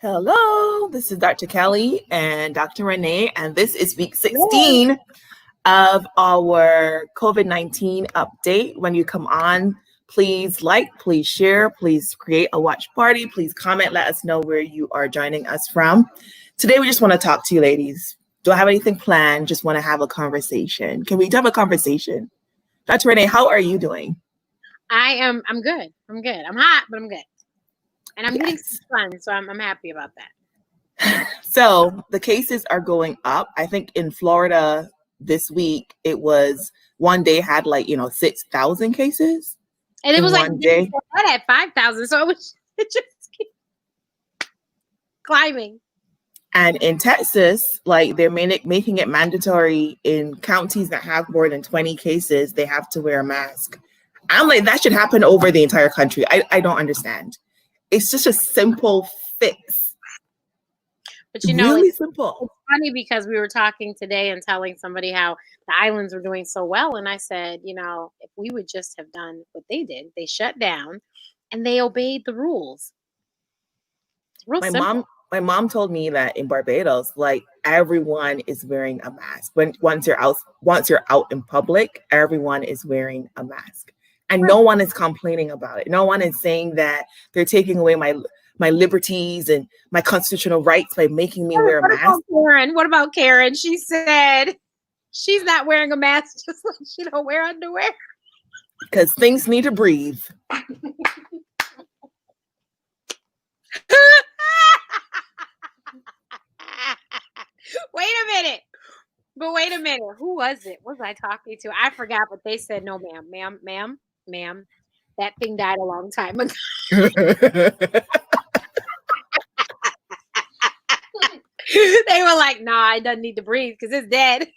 Hello, this is Dr. Kelly and Dr. Renee, and this is week 16 of our COVID-19 update. When you come on, please like, please share, please create a watch party, please comment, let us know where you are joining us from. Today, we just want to talk to you ladies. Don't have anything planned, just want to have a conversation. Can we have a conversation? Dr. Renee, how are you doing? I'm good. I'm good. I'm hot, but I'm good. And I'm getting some sun, so I'm happy about that. So the cases are going up. I think in Florida this week, it was one day had 6,000 cases. And it was like one day I had 5,000, so it just keep climbing. And in Texas, they're making it mandatory in counties that have more than 20 cases, they have to wear a mask. I'm like, that should happen over the entire country. I don't understand. It's just a simple fix. But really really simple. It's funny because we were talking today and telling somebody how the islands were doing so well. And I said, if we would just have done what they did, they shut down and they obeyed the rules. Real simple. My mom told me that in Barbados, everyone is wearing a mask. Once you're out in public, everyone is wearing a mask. And no one is complaining about it. No one is saying that they're taking away my liberties and my constitutional rights by making me wear a mask. What about Karen? She said she's not wearing a mask just like she don't wear underwear. Because things need to breathe. Wait a minute. Who was it? What was I talking to? I forgot, but they said, no, ma'am, that thing died a long time ago. They were like, nah, it doesn't need to breathe because it's dead.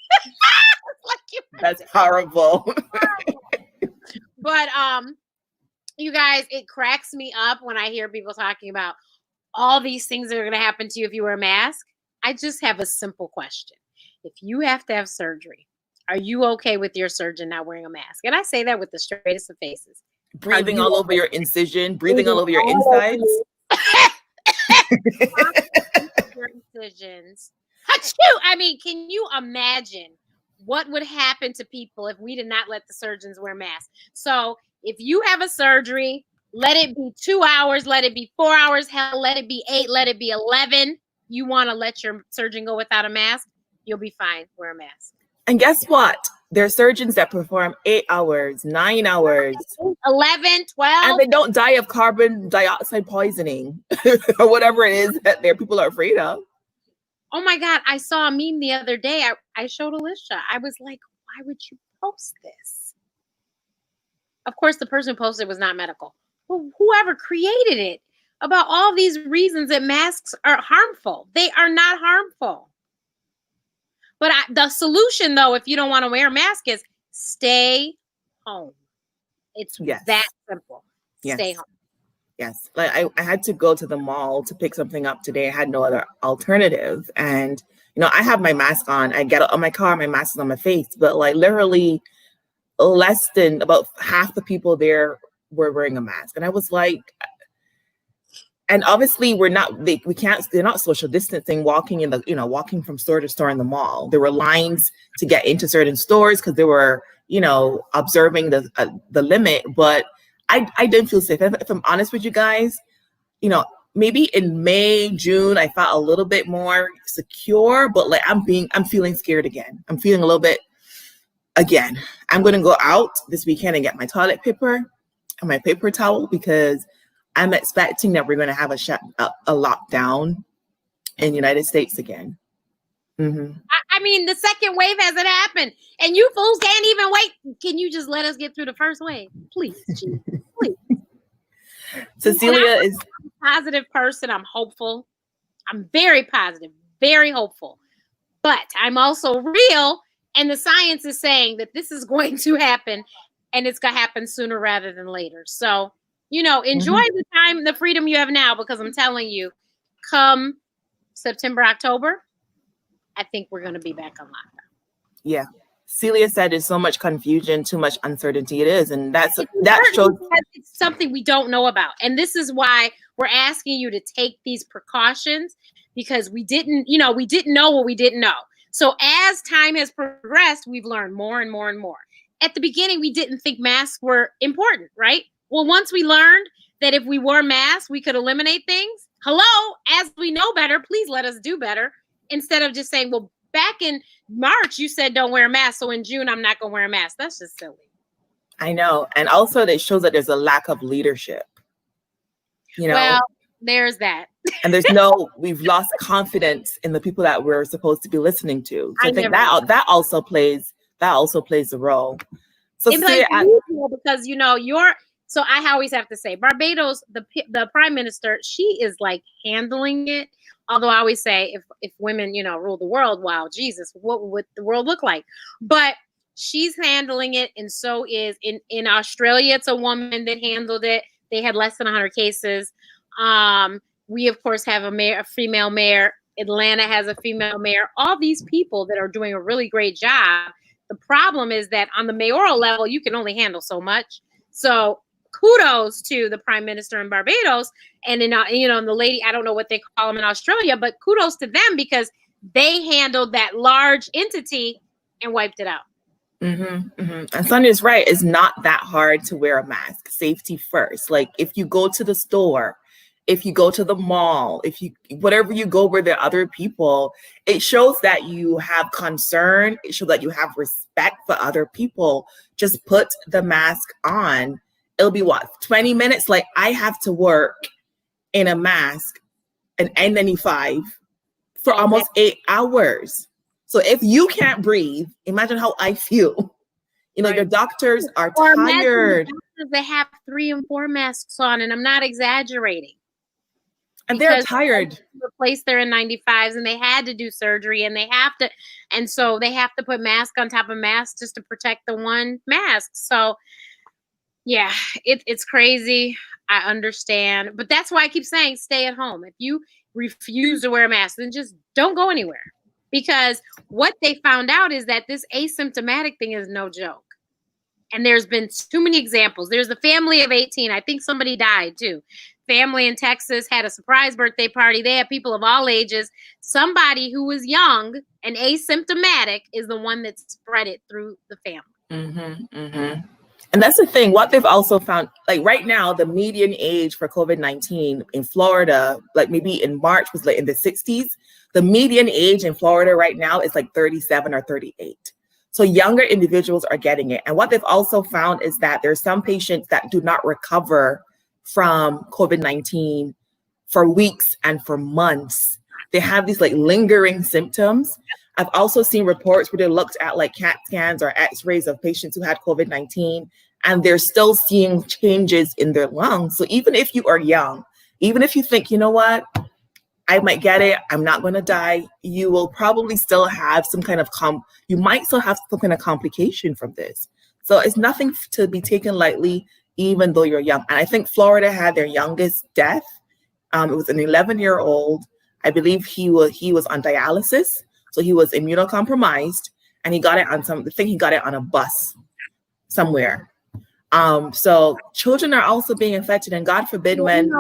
That's horrible. But you guys, it cracks me up when I hear people talking about all these things that are going to happen to you if you wear a mask. I just have a simple question. If you have to have surgery, are you okay with your surgeon not wearing a mask? And I say that with the straightest of faces. Breathing all over your incision, breathing all over your insides. Your incisions. I mean, can you imagine what would happen to people if we did not let the surgeons wear masks? So if you have a surgery, let it be 2 hours, let it be 4 hours, hell, let it be 8, let it be 11. You want to let your surgeon go without a mask, you'll be fine. Wear a mask. And guess what? There are surgeons that perform 8 hours, 9 hours, 11, 12. And they don't die of carbon dioxide poisoning or whatever it is that their people are afraid of. Oh my God. I saw a meme the other day. I showed Alicia. I was like, why would you post this? Of course, the person who posted was not medical. Well, whoever created it about all these reasons that masks are harmful. They are not harmful. But the solution, though, if you don't want to wear a mask, is stay home. It's that simple. Stay home. Yes. I had to go to the mall to pick something up today. I had no other alternative. And, I have my mask on. I get out of my car, my mask is on my face. But literally less than about half the people there were wearing a mask. And I was like, and obviously they're not social distancing, walking from store to store in the mall. There were lines to get into certain stores because they were, observing the limit. But I didn't feel safe. If I'm honest with you guys, maybe in May, June, I felt a little bit more secure, but I'm feeling scared again. I'm feeling a little bit again. I'm going to go out this weekend and get my toilet paper and my paper towel because I'm expecting that we're going to have a lockdown in the United States again. Mm-hmm. I mean, the second wave hasn't happened, and you fools can't even wait. Can you just let us get through the first wave, please? Please. Cecilia is a positive person. I'm hopeful. I'm very positive, very hopeful, but I'm also real. And the science is saying that this is going to happen, and it's going to happen sooner rather than later. So, enjoy the time, the freedom you have now, because I'm telling you, come September, October, I think we're going to be back on lockdown. Yeah. Celia said there's so much confusion, too much uncertainty. It is. And that shows it's something we don't know about. And this is why we're asking you to take these precautions because we didn't know what we didn't know. So as time has progressed, we've learned more and more and more. At the beginning, we didn't think masks were important, right? Well, once we learned that if we wore masks, we could eliminate things. Hello, as we know better, please let us do better instead of just saying, well, back in March, you said don't wear a mask. So in June, I'm not going to wear a mask. That's just silly. I know. And also it shows that there's a lack of leadership. Well, there's that. And we've lost confidence in the people that we're supposed to be listening to. So I think that also plays a role. So because so I always have to say Barbados, the prime minister, she is like handling it. Although I always say if women, rule the world, wow, Jesus, what would the world look like? But she's handling it. And so is in Australia, it's a woman that handled it. They had less than 100 cases. We, of course, have a female mayor. Atlanta has a female mayor. All these people that are doing a really great job. The problem is that on the mayoral level, you can only handle so much. So kudos to the prime minister in Barbados and the lady, I don't know what they call them in Australia, but kudos to them because they handled that large entity and wiped it out. And Sonia's right. It's not that hard to wear a mask. Safety first. Like if you go to the store, if you go to the mall, whatever you go where there are other people, it shows that you have concern. It shows that you have respect for other people. Just put the mask on. It'll be 20 minutes? Like I have to work in a mask, an N95 for almost 8 hours. So if you can't breathe, imagine how I feel. Your doctors are tired. They have 3 and 4 masks on, and I'm not exaggerating. And they're tired. Replaced their N95s, and they had to do surgery, and so they have to put mask on top of mask just to protect the one mask. So, yeah, it's crazy. I understand, but that's why I keep saying stay at home. If you refuse to wear a mask, then just don't go anywhere. Because what they found out is that this asymptomatic thing is no joke. And there's been too many examples. There's a family of 18. I think somebody died too. Family in Texas had a surprise birthday party. They had people of all ages. Somebody who was young and asymptomatic is the one that spread it through the family. And that's the thing. What they've also found, like right now, the median age for COVID-19 in Florida, like maybe in March was like in the 60s. The median age in Florida right now is like 37 or 38. So younger individuals are getting it. And what they've also found is that there's some patients that do not recover from COVID-19 for weeks and for months. They have these like lingering symptoms. I've also seen reports where they looked at like CAT scans or x-rays of patients who had COVID-19, and they're still seeing changes in their lungs. So even if you are young, even if you think, you know what, I might get it, I'm not going to die, you will probably still have some kind of you might still have some kind of complication from this. So it's nothing to be taken lightly, even though you're young. And I think Florida had their youngest death. It was an 11-year-old. I believe he was on dialysis. So he was immunocompromised, and he got it on a bus somewhere. So children are also being infected, and God forbid when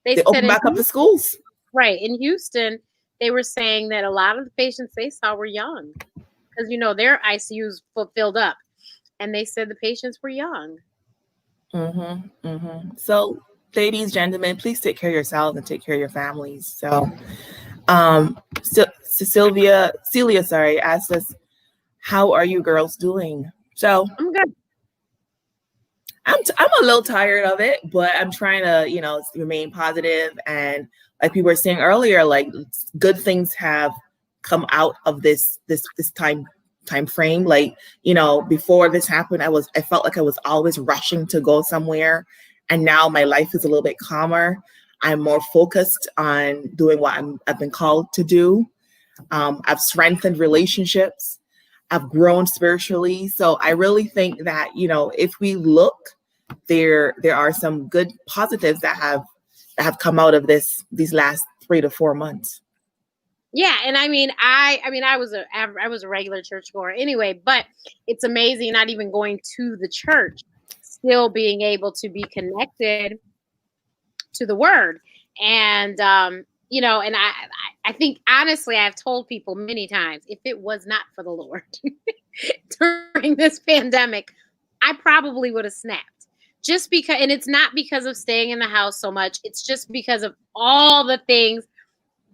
they open back up the schools. Right. In Houston, they were saying that a lot of the patients they saw were young because, their ICUs filled up, and they said the patients were young. So ladies, gentlemen, please take care of yourselves and take care of your families. So, Celia, asked us, how are you girls doing? So I'm good. I'm a little tired of it, but I'm trying to, remain positive. And like we were saying earlier, like good things have come out of this time frame. Like, before this happened, I felt like I was always rushing to go somewhere. And now my life is a little bit calmer. I'm more focused on doing what I've been called to do. I've strengthened relationships. I've grown spiritually. So I really think that, if we look, there are some good positives that have come out of these last 3 to 4 months. Yeah, and I was a regular churchgoer anyway, but it's amazing not even going to the church, still being able to be connected to the word. And you know, and I think honestly, I've told people many times, if it was not for the Lord during this pandemic, I probably would have snapped. Just because, and it's not because of staying in the house so much, it's just because of all the things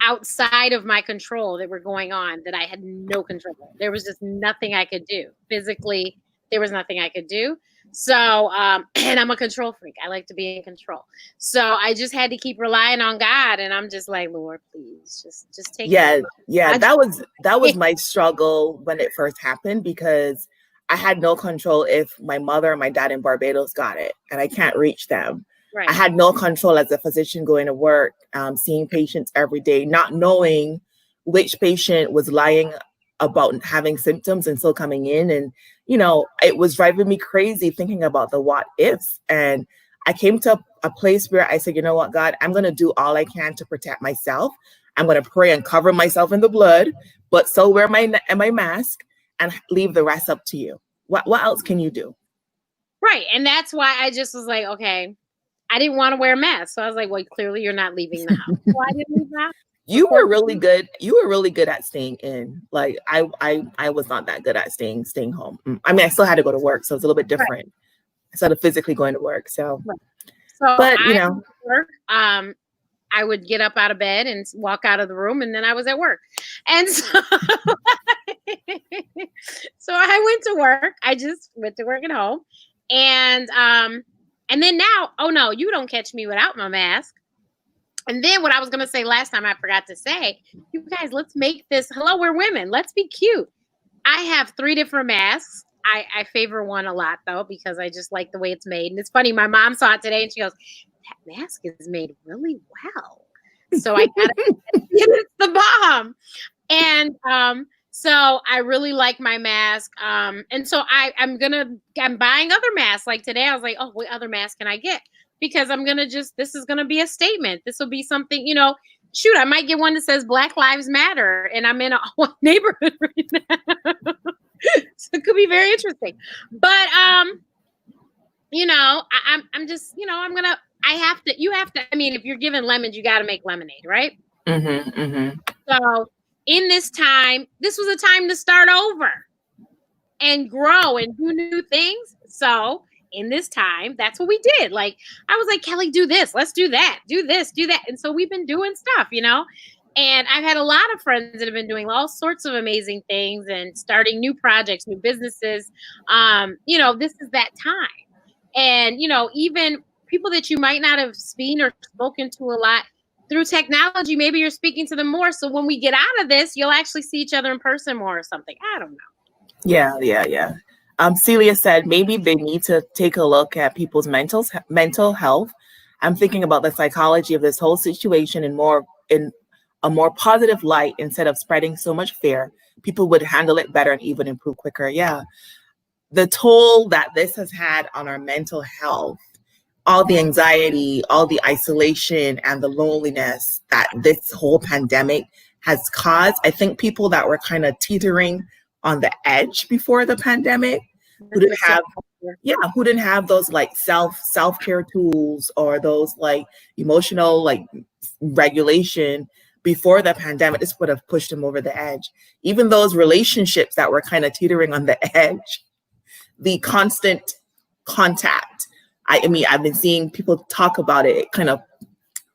outside of my control that were going on that I had no control. There was just nothing I could do. Physically, there was nothing I could do. So, and I'm a control freak. I like to be in control. So I just had to keep relying on God. And I'm just like, Lord, please just take Yeah, it. yeah, that was my struggle when it first happened, because I had no control if my mother and my dad in Barbados got it and I can't reach them. I Right. had no control as a physician going to work, seeing patients every day, not knowing which patient was lying about having symptoms and still coming in. And, it was driving me crazy thinking about the what ifs. And I came to a place where I said, you know what, God, I'm going to do all I can to protect myself. I'm going to pray and cover myself in the blood, but still wear my mask and leave the rest up to you. What else can you do? Right. And that's why I just was like, okay, I didn't want to wear a mask. So I was like, well, clearly you're not leaving the house. So I didn't leave the house. You were really good. You were really good at staying in. Like I was not that good at staying home. I mean, I still had to go to work, so it's a little bit different instead of physically going to work. So, So but work, I would get up out of bed and walk out of the room, and then I was at work. And so, so I went to work. I just went to work at home, and then now, oh no, you don't catch me without my mask. And then what I was going to say last time, I forgot to say, you guys, let's make this, hello, we're women. Let's be cute. I have 3 different masks. I favor one a lot, though, because I just like the way it's made. And it's funny, my mom saw it today and she goes, that mask is made really well. So I got it. It's the bomb. And so I really like my mask. And so I'm buying other masks. Like today, I was like, oh, what other mask can I get? Because this is going to be a statement. This will be something, shoot, I might get one that says Black Lives Matter and I'm in a neighborhood right now. So it could be very interesting. But, I'm just, you have to, I mean, if you're given lemons, you got to make lemonade, right? So in this time, this was a time to start over and grow and do new things. So in this time, that's what we did. Like, I was like, Kelly, do this. Let's do that. Do this, do that. And so we've been doing stuff, and I've had a lot of friends that have been doing all sorts of amazing things and starting new projects, new businesses. This is that time. And, even people that you might not have seen or spoken to a lot through technology, maybe you're speaking to them more. So when we get out of this, you'll actually see each other in person more or something. I don't know. Yeah. Celia said maybe they need to take a look at people's mental health. I'm thinking about the psychology of this whole situation in a more positive light. Instead of spreading so much fear, people would handle it better and even improve quicker. Yeah. The toll that this has had on our mental health, all the anxiety, all the isolation and the loneliness that this whole pandemic has caused. I think people that were kind of teetering on the edge before the pandemic, who didn't have those like self-care tools or those like emotional like regulation before the pandemic, this would have pushed them over the edge. Even those relationships that were kind of teetering on the edge, the constant contact. I mean, I've been seeing people talk about it. It kind of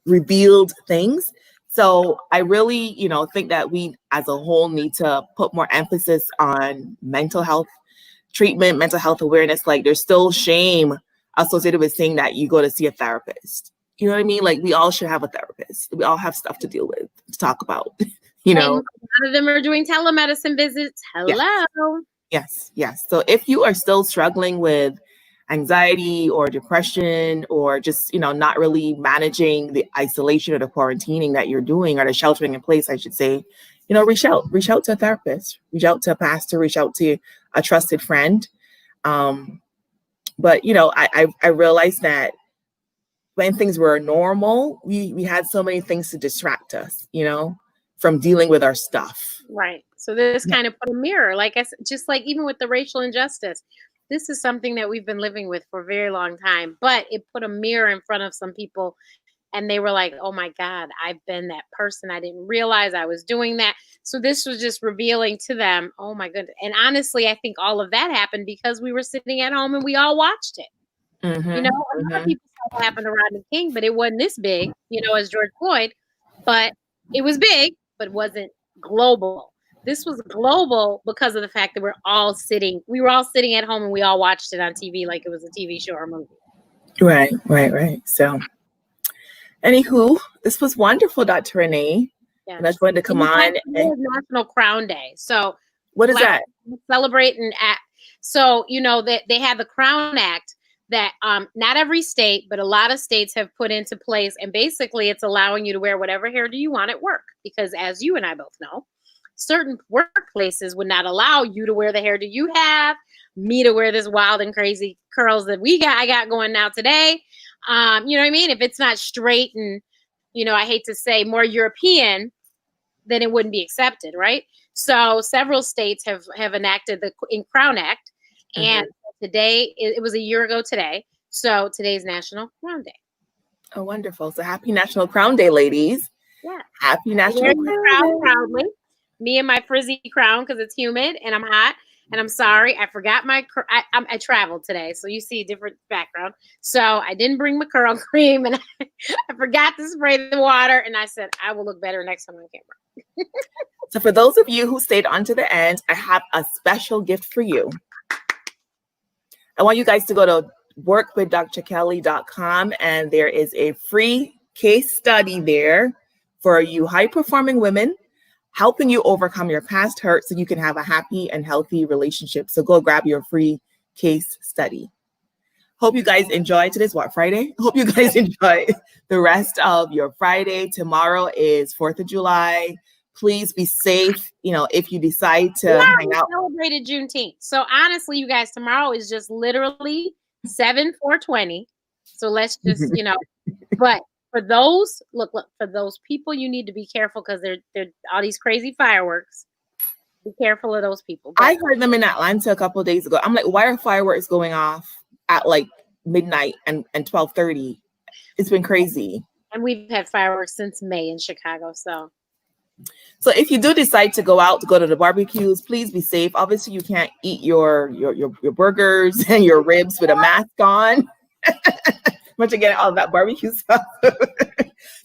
revealed things. So I really, think that we as a whole need to put more emphasis on mental health treatment, mental health awareness. Like there's still shame associated with saying that you go to see a therapist. You know what I mean? Like we all should have a therapist. We all have stuff to deal with, to talk about, And a lot of them are doing telemedicine visits. Hello. Yes. So if you are still struggling with anxiety or depression or just, not really managing the isolation or the quarantining that you're doing or the sheltering in place, I should say, reach out to a therapist, reach out to a pastor, reach out to a trusted friend. But, I realized that when things were normal, we had so many things to distract us, from dealing with our stuff. Right. So this kind of put a mirror, like I said, just like even with the racial injustice, this is something that we've been living with for a very long time, but it put a mirror in front of some people And they were like, oh my God, I've been that person. I didn't realize I was doing that. So this was just revealing to them, oh my goodness. And honestly, I think all of that happened because we were sitting at home and we all watched it. You know, a lot of people saw what happened to Rodney King, but it wasn't this big, you know, as George Floyd. But it was big, but wasn't global. This was global because of the fact that we were all sitting at home and we all watched it on TV like it was a TV show or movie. Right. So, anywho, this was wonderful, Dr. Renee. Yes. And I just wanted to come on. It is National Crown Day. So what is that? Celebrate and act. So, you know, they had the Crown Act that not every state, but a lot of states have put into place. And basically it's allowing you to wear whatever hairdo you want at work. Because as you and I both know, certain workplaces would not allow you to wear the hairdo you have, me to wear this wild and crazy curls that I got going now today. You know what I mean? If it's not straight and, you know, I hate to say more European, then it wouldn't be accepted, right? So several states have enacted the Crown Act. And today, it was a year ago today. So today's National Crown Day. Oh, wonderful. So happy National Crown Day, ladies. Yeah. Happy National Crown Day. Proudly. Me and my frizzy crown because it's humid and I'm hot. And I'm sorry, I forgot I traveled today. So you see a different background. So I didn't bring my curl cream and I forgot to spray the water. And I said, I will look better next time on camera. So for those of you who stayed on to the end, I have a special gift for you. I want you guys to go to workwithdrkelly.com and there is a free case study there for you high-performing women, helping you overcome your past hurt so you can have a happy and healthy relationship. So go grab your free case study. Hope you guys enjoy. Today's what, Friday? Hope you guys enjoy the rest of your Friday. Tomorrow is 4th of July. Please be safe. You know, if you decide to hang out. Celebrated Juneteenth. So honestly, you guys, tomorrow is just literally 7/4/20. So let's just, you know, but for those, look, for those people, you need to be careful because they're all these crazy fireworks. Be careful of those people. But I heard them in Atlanta a couple of days ago. I'm like, why are fireworks going off at like midnight and 12:30? It's been crazy. And we've had fireworks since May in Chicago. So if you do decide to go out to go to the barbecues, please be safe. Obviously, you can't eat your burgers and your ribs with a mask on. Once you get all of that barbecue stuff,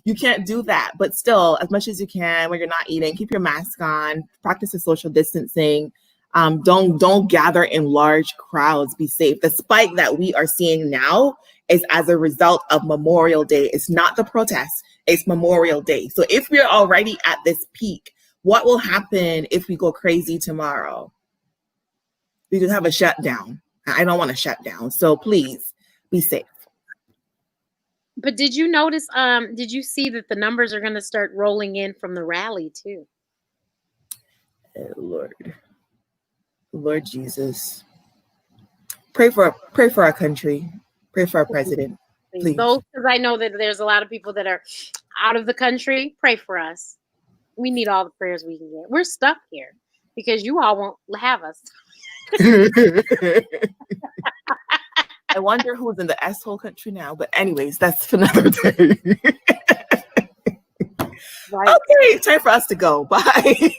you can't do that. But still, as much as you can when you're not eating, keep your mask on. Practice the social distancing. Don't gather in large crowds. Be safe. The spike that we are seeing now is as a result of Memorial Day. It's not the protest. It's Memorial Day. So if we're already at this peak, what will happen if we go crazy tomorrow? We could have a shutdown. I don't want to shut down. So please be safe. But did you notice, did you see that the numbers are going to start rolling in from the rally too? Oh, Lord Jesus. Pray for our country. Pray for our president. Please. Those, because I know that there's a lot of people that are out of the country. Pray for us. We need all the prayers we can get. We're stuck here because you all won't have us. I wonder who's in the asshole country now. But anyways, that's for another day. Right. Okay, time for us to go. Bye.